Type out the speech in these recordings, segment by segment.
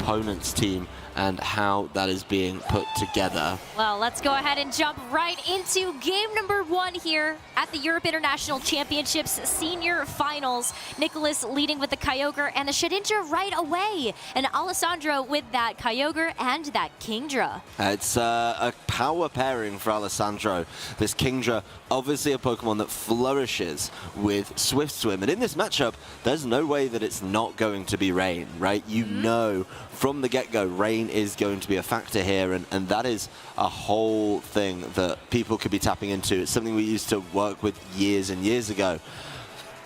opponent's team and how that is being put together. Well, let's go ahead and jump right into game number 1 here at the Europe International Championships Senior Finals. Nicholas leading with the Kyogre and the Shedinja right away. And Alessandro with that Kyogre and that Kingdra. It's a power pairing for Alessandro. This Kingdra, obviously a Pokemon that flourishes with Swift Swim. And in this matchup, there's no way that it's not going to be Rain, right? You know from the get-go, Rain is going to be a factor here, and that is a whole thing that people could be tapping into. It's something we used to work with years and years ago.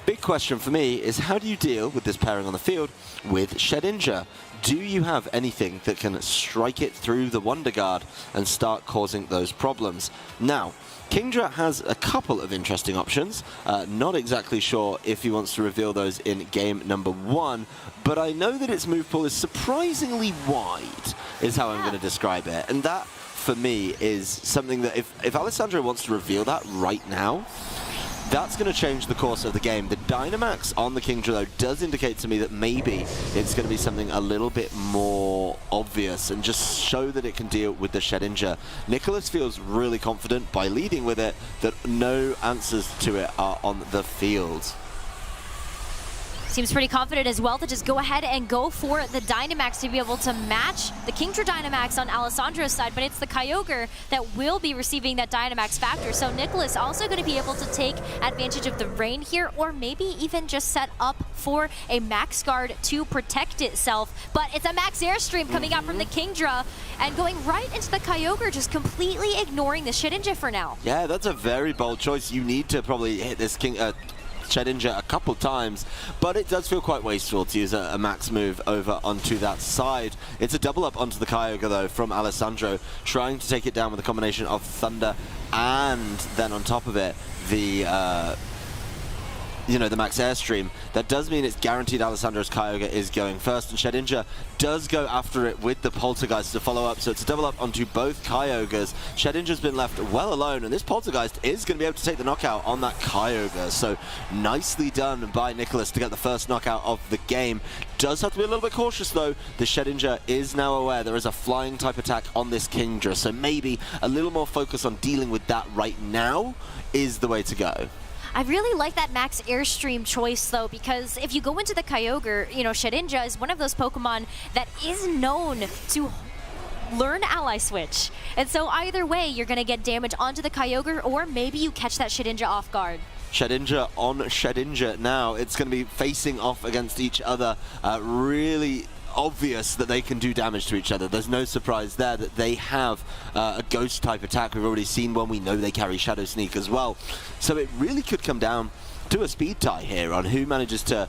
Big question for me is, how do you deal with this pairing on the field with Shedinja? Do you have anything that can strike it through the Wonder Guard and start causing those problems? Now, Kingdra has a couple of interesting options. Not exactly sure if he wants to reveal those in game number 1, but I know that its move pool is surprisingly wide, is how I'm going to describe it. And that, for me, is something that if Alessandro wants to reveal that right now, that's going to change the course of the game. The Dynamax on the Kingdra, though, does indicate to me that maybe it's going to be something a little bit more obvious and just show that it can deal with the Shedinja. Nicholas feels really confident by leading with it that no answers to it are on the field. Seems pretty confident as well to just go ahead and go for the Dynamax to be able to match the Kingdra Dynamax on Alessandro's side, but it's the Kyogre that will be receiving that Dynamax factor. So Nicholas also going to be able to take advantage of the Rain here, or maybe even just set up for a Max Guard to protect itself. But it's a Max Airstream coming out from the Kingdra and going right into the Kyogre, just completely ignoring the Shedinja for now. Yeah, that's a very bold choice. You need to probably hit this Shedinja a couple times, but it does feel quite wasteful to use a max move over onto that side. It's a double up onto the Kyogre, though, from Alessandro, trying to take it down with a combination of Thunder and then on top of it, the the Max Airstream. That does mean it's guaranteed Alessandro's Kyogre is going first, and Shedinja does go after it with the Poltergeist to follow up, so it's a double up onto both Kyogres. Shedinja's been left well alone, and this Poltergeist is going to be able to take the knockout on that Kyogre, so nicely done by Nicholas to get the first knockout of the game. Does have to be a little bit cautious, though. The Shedinja is now aware there is a flying type attack on this Kingdra, so maybe a little more focus on dealing with that right now is the way to go. I really like that Max Airstream choice, though, because if you go into the Kyogre, Shedinja is one of those Pokemon that is known to learn Ally Switch. And so either way, you're going to get damage onto the Kyogre, or maybe you catch that Shedinja off guard. Shedinja on Shedinja now. It's going to be facing off against each other. Really obvious that they can do damage to each other. There's no surprise there that they have a ghost type attack. We've already seen one. We know they carry Shadow Sneak as well. So it really could come down to a speed tie here on who manages to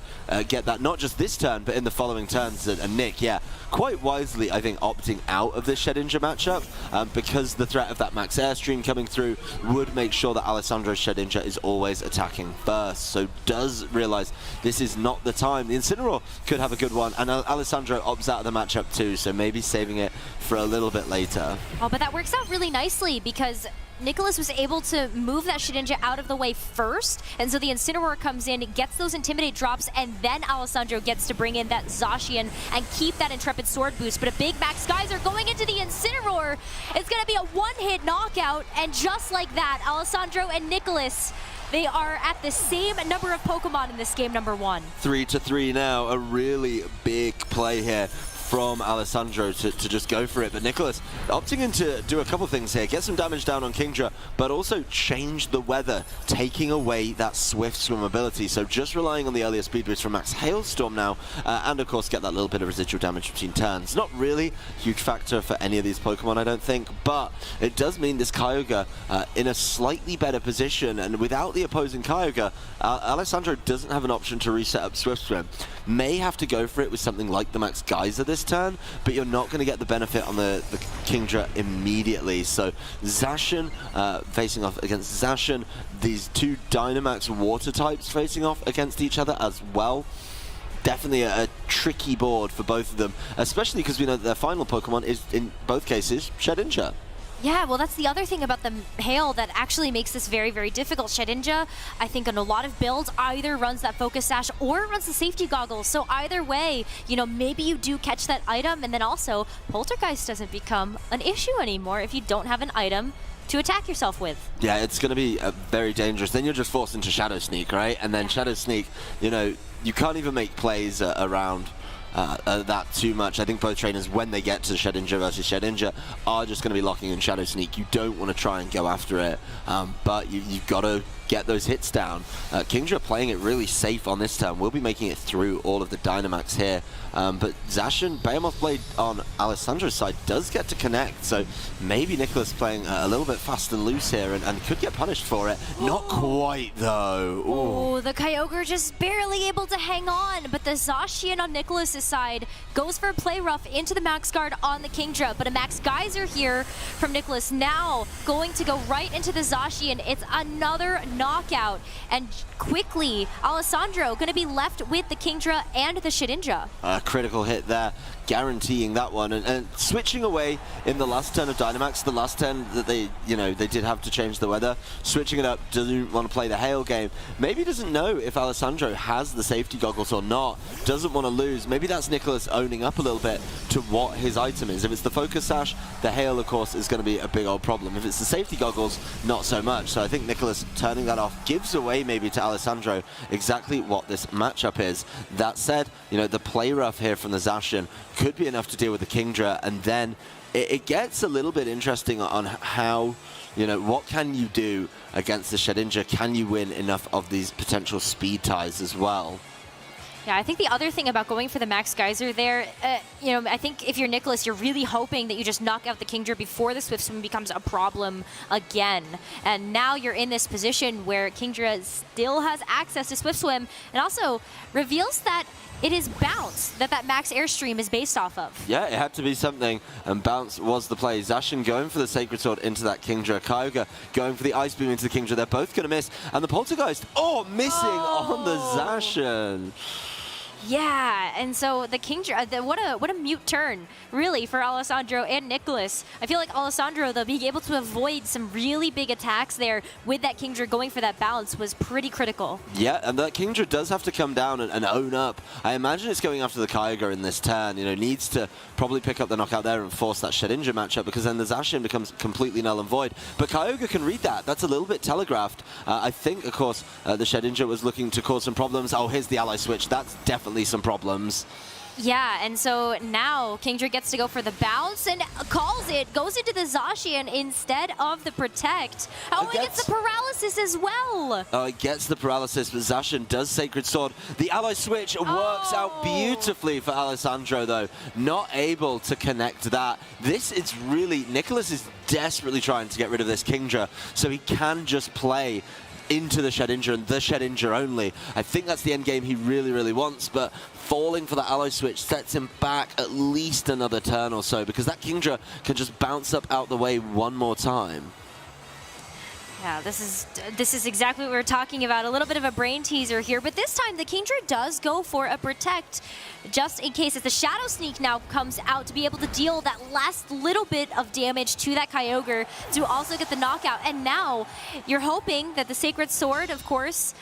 get that, not just this turn, but in the following turns. And Nick, yeah, quite wisely, I think, opting out of this Shedinja matchup because the threat of that Max Airstream coming through would make sure that Alessandro's Shedinja is always attacking first. So does realize this is not the time. The Incineroar could have a good one, and Alessandro opts out of the matchup too, so maybe saving it for a little bit later. Oh, but that works out really nicely because Nicholas was able to move that Shedinja out of the way first, and so the Incineroar comes in, gets those Intimidate drops, and then Alessandro gets to bring in that Zacian and keep that Intrepid Sword boost. But a big Max Geyser going into the Incineroar. It's going to be a one-hit knockout, and just like that, Alessandro and Nicholas, they are at the same number of Pokemon in this game number 1. 3-3 now, a really big play here from Alessandro to just go for it, but Nicholas opting in to do a couple things here, get some damage down on Kingdra, but also change the weather, taking away that Swift Swim ability, so just relying on the earlier speed boost from Max Hailstorm now, and of course get that little bit of residual damage between turns. Not really a huge factor for any of these Pokemon, I don't think, but it does mean this Kyogre in a slightly better position, and without the opposing Kyogre, Alessandro doesn't have an option to reset up Swift Swim. May have to go for it with something like the Max Geyser this turn, but you're not going to get the benefit on the Kingdra immediately. So Zacian facing off against Zacian, these two Dynamax water types facing off against each other as well. Definitely a tricky board for both of them, especially because we know that their final Pokemon is, in both cases, Shedinja. Yeah, well, that's the other thing about the Hail that actually makes this very, very difficult. Shedinja, I think in a lot of builds, either runs that Focus Sash or runs the safety goggles. So either way, you know, maybe you do catch that item, and then also Poltergeist doesn't become an issue anymore if you don't have an item to attack yourself with. Yeah, it's going to be very dangerous. Then you're just forced into Shadow Sneak, right? And then Shadow Sneak, you know, you can't even make plays around that too much. I think both trainers, when they get to Shedinja versus Shedinja, are just going to be locking in Shadow Sneak. You don't want to try and go after it, but you've got to get those hits down. Kingdra playing it really safe on this turn. We'll be making it through all of the Dynamax here. But Zacian, Behemoth Blade on Alessandro's side does get to connect, so maybe Nicholas playing a little bit fast and loose here and could get punished for it. Not quite, though. Oh, the Kyogre just barely able to hang on, but the Zacian on Nicholas's side goes for a play rough into the Max Guard on the Kingdra, but a Max Geyser here from Nicholas now going to go right into the Zacian. It's another knockout, and quickly Alessandro going to be left with the Kingdra and the Shedinja. Critical hit there, guaranteeing that one, and switching away in the last turn of Dynamax, the last turn that they did have to change the weather, switching it up, doesn't want to play the Hail game, maybe doesn't know if Alessandro has the safety goggles or not, doesn't want to lose. Maybe that's Nicholas owning up a little bit to what his item is. If it's the Focus Sash, the Hail, of course, is going to be a big old problem. If it's the safety goggles, not so much. So I think Nicholas turning that off gives away maybe to Alessandro exactly what this matchup is. That said, you know, the play rough here from the Zacian could be enough to deal with the Kingdra, and then it gets a little bit interesting on how, you know, what can you do against the Shedinja? Can you win enough of these potential speed ties as well? Yeah, I think the other thing about going for the Max Geyser there, you know, I think if you're Nicholas, you're really hoping that you just knock out the Kingdra before the Swift Swim becomes a problem again. And now you're in this position where Kingdra still has access to Swift Swim, and also reveals that it is Bounce that Max Airstream is based off of. Yeah, it had to be something, and Bounce was the play. Zacian going for the Sacred Sword into that Kingdra. Kyogre going for the Ice Beam into the Kingdra. They're both going to miss. And the Poltergeist, missing on the Zacian. Yeah, and so the Kingdra, what a mute turn, really, for Alessandro and Nicholas. I feel like Alessandro, though, being able to avoid some really big attacks there with that Kingdra going for that bounce was pretty critical. Yeah, and that Kingdra does have to come down and own up. I imagine it's going after the Kyogre in this turn, you know, needs to probably pick up the knockout there and force that Shedinja matchup, because then the Zacian becomes completely null and void. But Kyogre can read that. That's a little bit telegraphed. I think, of course, the Shedinja was looking to cause some problems. Oh, here's the ally switch. That's definitely some problems. Yeah, and so now Kingdra gets to go for the bounce and calls it, goes into the Zacian instead of the protect. Oh, it gets the paralysis as well. Oh, it gets the paralysis, but Zacian does Sacred Sword. The ally switch works out beautifully for Alessandro, though. Not able to connect that. This is really, Nicholas is desperately trying to get rid of this Kingdra, so he can just play into the Shedinja and the Shedinja only. I think that's the end game he really, really wants, but falling for the ally switch sets him back at least another turn or so, because that Kingdra can just bounce up out the way one more time. Yeah, this is exactly what we were talking about. A little bit of a brain teaser here, but this time the Kingdra does go for a protect, just in case, as the Shadow Sneak now comes out to be able to deal that last little bit of damage to that Kyogre to also get the knockout. And now you're hoping that the Sacred Sword, of course,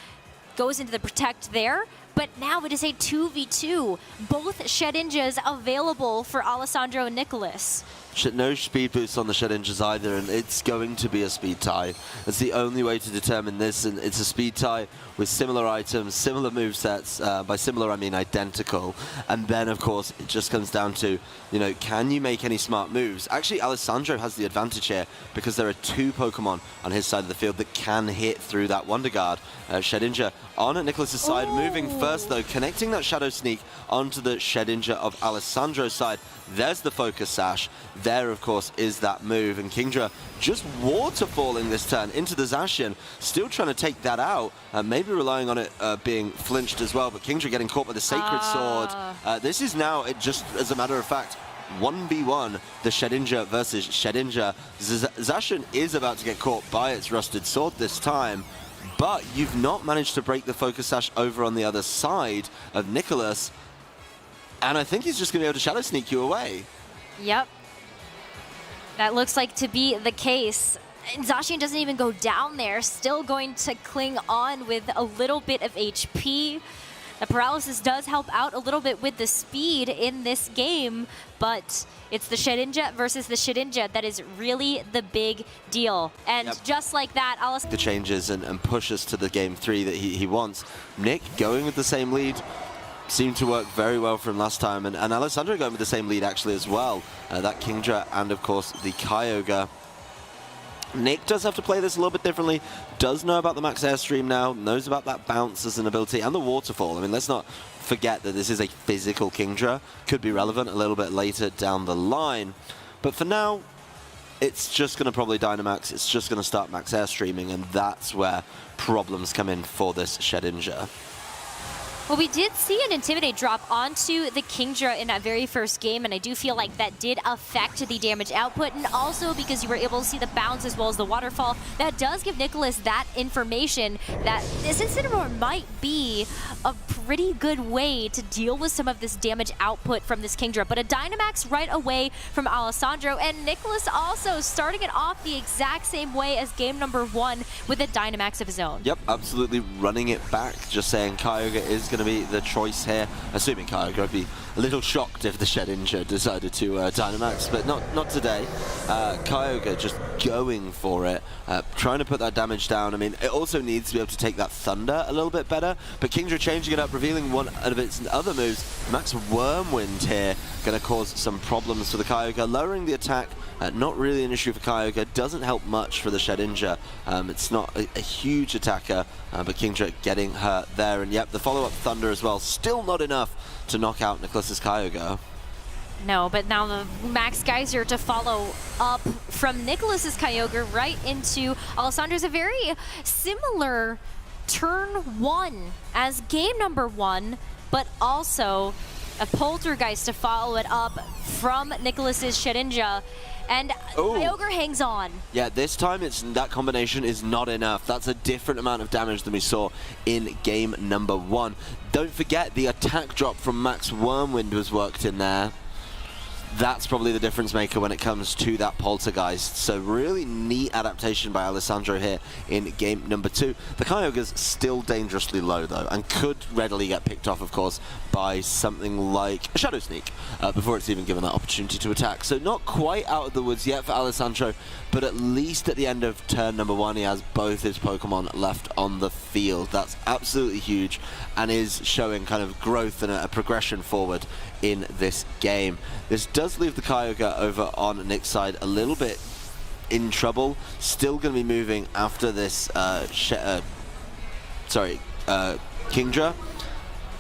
goes into the protect there. But now it is a 2v2. Both Shedinjas available for Alessandro and Nicholas. No speed boost on the Shedinjas either, and it's going to be a speed tie. That's the only way to determine this, and it's a speed tie with similar items, similar movesets. By similar, I mean identical. And then, of course, it just comes down to, you know, can you make any smart moves? Actually, Alessandro has the advantage here because there are two Pokemon on his side of the field that can hit through that Wonder Guard. Shedinja on Nicholas's side, moving first, though, connecting that Shadow Sneak onto the Shedinja of Alessandro's side. There's the Focus Sash. There, of course, is that move. And Kingdra just waterfalling this turn into the Zacian, still trying to take that out. Maybe relying on it being flinched as well, but Kingdra getting caught by the Sacred Sword. This is now, just as a matter of fact, 1v1, the Shedinja versus Shedinja. Zacian is about to get caught by its Rusted Sword this time, but you've not managed to break the Focus Sash over on the other side of Nicholas. And I think he's just going to be able to Shadow Sneak you away. Yep. That looks like to be the case. And Zacian doesn't even go down there, still going to cling on with a little bit of HP. The paralysis does help out a little bit with the speed in this game, but it's the Shedinja versus the Shedinja that is really the big deal. And just like that, the changes and push us to the game 3 that he wants. Nick going with the same lead seemed to work very well from last time, and Alessandro going with the same lead actually as well. That Kingdra and of course the Kyogre. Nick does have to play this a little bit differently, does know about the max airstream now, knows about that bounce as an ability, and the waterfall. I mean, let's not forget that this is a physical Kingdra. Could be relevant a little bit later down the line. But for now, it's just going to probably Dynamax, it's just going to start max airstreaming, and that's where problems come in for this Shedinja. Well, we did see an Intimidate drop onto the Kingdra in that very first game, and I do feel like that did affect the damage output, and also because you were able to see the bounce as well as the waterfall, that does give Nicholas that information that this Incineroar might be a pretty good way to deal with some of this damage output from this Kingdra. But a Dynamax right away from Alessandro, and Nicholas also starting it off the exact same way as game number 1 with a Dynamax of his own. Yep, absolutely running it back, just saying Kyogre is going to be the choice here. Assuming Kyogre, I'd be a little shocked if the Shedinja decided to Dynamax, but not today. Kyogre just going for it, trying to put that damage down. I mean, it also needs to be able to take that Thunder a little bit better, but Kingdra changing it up, revealing one of its other moves. Max Wormwind here, going to cause some problems for the Kyogre, lowering the attack. Not really an issue for Kyogre, doesn't help much for the Shedinja. It's not a huge attacker, but Kingdra getting hurt there. And yep, the follow-up Thunder as well, still not enough to knock out Nicholas's Kyogre. No, but now the Max Geyser to follow up from Nicholas's Kyogre right into Alessandro's. A very similar turn 1 as game number 1, but also a Poltergeist to follow it up from Nicholas's Shedinja. And Kyogre hangs on. Yeah, this time that combination is not enough. That's a different amount of damage than we saw in game number 1. Don't forget the attack drop from Max Wormwind was worked in there. That's probably the difference maker when it comes to that Poltergeist. So really neat adaptation by Alessandro here in game number 2. The Kyogre's still dangerously low though, and could readily get picked off, of course, by something like a Shadow Sneak before it's even given that opportunity to attack. So not quite out of the woods yet for Alessandro, but at least at the end of turn number 1, he has both his Pokemon left on the field. That's absolutely huge, and is showing kind of growth and a progression forward in this game. This does leave the Kyogre over on Nick's side a little bit in trouble. Still going to be moving after this Kingdra,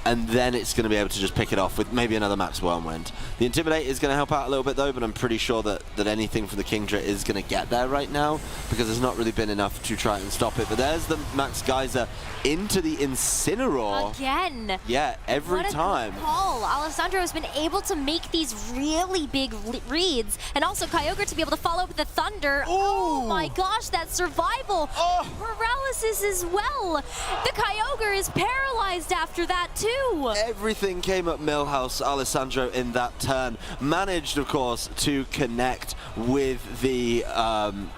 and then it's going to be able to just pick it off with maybe another Max Wormwind. The Intimidate is going to help out a little bit though, but I'm pretty sure that anything from the Kingdra is going to get there right now, because there's not really been enough to try and stop it. But there's the Max Geyser into the Incineroar. Again. Yeah, every time. What a call. Alessandro has been able to make these really big reads, and also Kyogre to be able to follow up with the Thunder. Ooh. Oh my gosh, that survival. Paralysis as well. The Kyogre is paralyzed after that too. Everything came up Millhouse. Alessandro in that turn managed, of course, to connect with the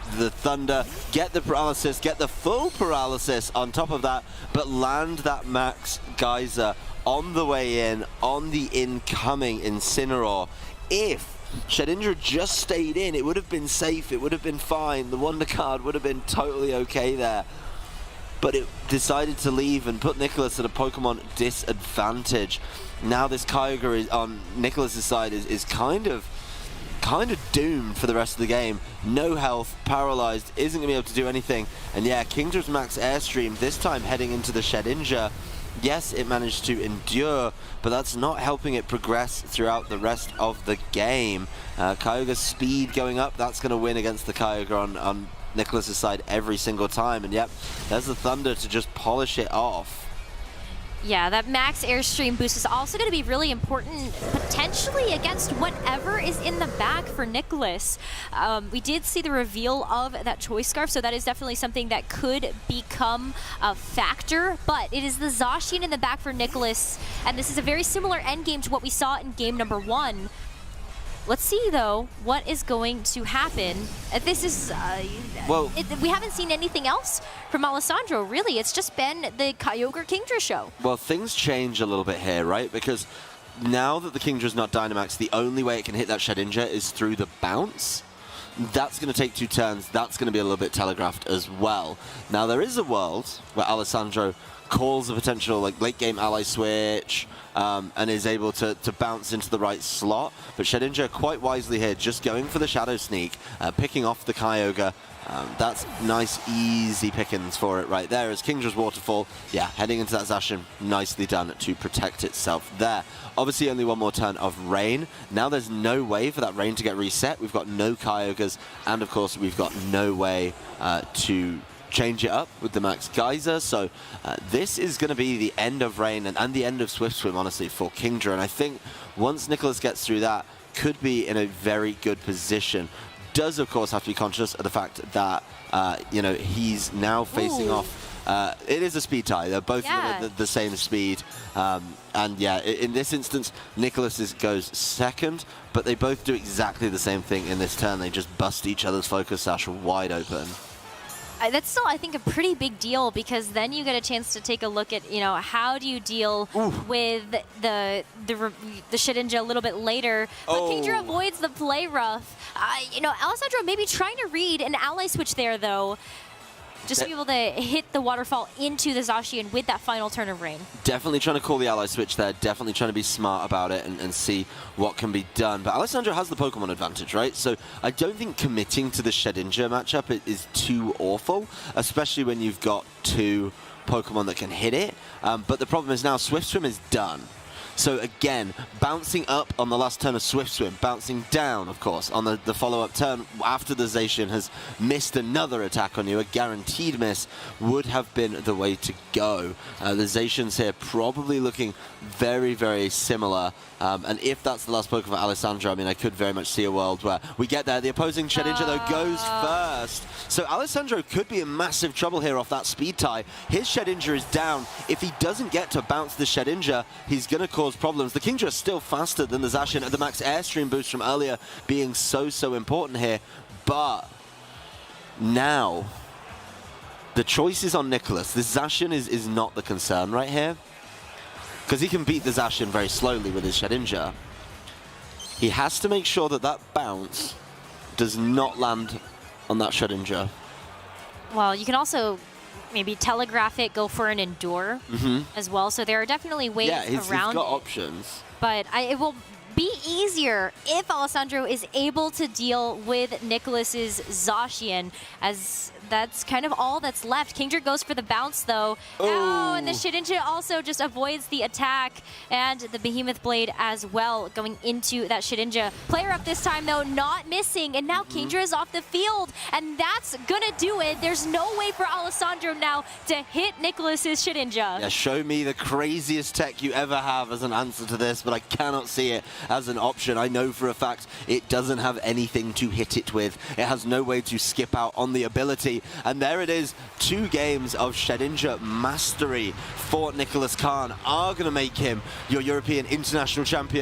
Thunder, get the paralysis, get the full paralysis on top of that, but land that Max Geyser on the way in, on the incoming Incineroar. If Shedinja just stayed in, it would have been safe, it would have been fine, the Wonder Card would have been totally okay there. But it decided to leave and put Nicholas at a Pokemon disadvantage. Now this Kyogre is on Nicholas's side is kind of doomed for the rest of the game. No health, paralyzed, isn't going to be able to do anything. And yeah, Kingdra's Max Airstream, this time heading into the Shedinja. Yes, it managed to endure, but that's not helping it progress throughout the rest of the game. Kyogre's speed going up, that's going to win against the Kyogre on Nicholas's side every single time. And yep, there's the Thunder to just polish it off. Yeah, that Max Airstream boost is also going to be really important, potentially against whatever is in the back for Nicholas. We did see the reveal of that Choice Scarf, so that is definitely something that could become a factor, but it is the Zacian in the back for Nicholas, and this is a very similar endgame to what we saw in game number 1. Let's see, though, what is going to happen. This is... we haven't seen anything else from Alessandro, really. It's just been the Kyogre Kingdra show. Well, things change a little bit here, right? Because now that the Kingdra's not Dynamax, the only way it can hit that Shedinja is through the bounce. That's going to take 2 turns. That's going to be a little bit telegraphed as well. Now, there is a world where Alessandro calls a potential late game ally switch and is able to bounce into the right slot. But Shedinja quite wisely here, just going for the Shadow Sneak, picking off the Kyogre. That's nice, easy pickings for it right there. As Kingdra's Waterfall, yeah, heading into that Zacian, nicely done to protect itself there. Obviously, only one more turn of Rain. Now there's no way for that Rain to get reset. We've got no Kyogres, and of course, we've got no way to change it up with the Max Geyser. So this is going to be the end of Rain and the end of Swift Swim, honestly, for Kingdra. And I think once Nicholas gets through that, could be in a very good position. Does, of course, have to be conscious of the fact that, you know, he's now facing off. It is a speed tie. They're both the same speed. And yeah, in this instance, Nicholas goes second, but they both do exactly the same thing in this turn. They just bust each other's focus sash wide open. That's still, I think, a pretty big deal, because then you get a chance to take a look at, you know, how do you deal with the Shedinja a little bit later. But Kingdra avoids the play rough. You know, Alessandro maybe trying to read an ally switch there, though, just to be able to hit the waterfall into the Zacian with that final turn of Rain. Definitely trying to call the ally switch there, definitely trying to be smart about it and see what can be done. But Alessandro has the Pokemon advantage, right? So I don't think committing to the Shedinja matchup is too awful, especially when you've got 2 Pokemon that can hit it. But the problem is now Swift Swim is done. So again, bouncing up on the last turn of Swift Swim, bouncing down, of course, on the follow-up turn after the Zacian has missed another attack on you, a guaranteed miss, would have been the way to go. The Zacians here probably looking very, very similar. And if that's the last Pokemon for Alessandro, I mean, I could very much see a world where we get there. The opposing Shedinja, though, goes first. So Alessandro could be in massive trouble here off that speed tie. His Shedinja is down. If he doesn't get to bounce the Shedinja, he's going to cause problems. The Kingdra is still faster than the Zacian, the max airstream boost from earlier being so important here. But now, the choice is on Nicholas. The Zacian is not the concern right here, because he can beat the Zacian very slowly with his Shedinja. He has to make sure that that bounce does not land on that Shedinja. Well, you can also maybe telegraph it, go for an Endure as well. So there are definitely ways around he's got options. But it will be easier if Alessandro is able to deal with Nicholas's Zacian, as that's kind of all that's left. Kingdra goes for the bounce, though. Oh, and the Shedinja also just avoids the attack, and the Behemoth Blade as well going into that Shedinja. Player up this time, though, not missing, and now Kingdra is off the field, and that's gonna do it. There's no way for Alessandro now to hit Nicholas's Shedinja. Yeah, show me the craziest tech you ever have as an answer to this, but I cannot see it as an option. I know for a fact it doesn't have anything to hit it with. It has no way to skip out on the ability. And there it is, 2 games of Shedinja mastery for Nicholas Khan are going to make him your European International Champion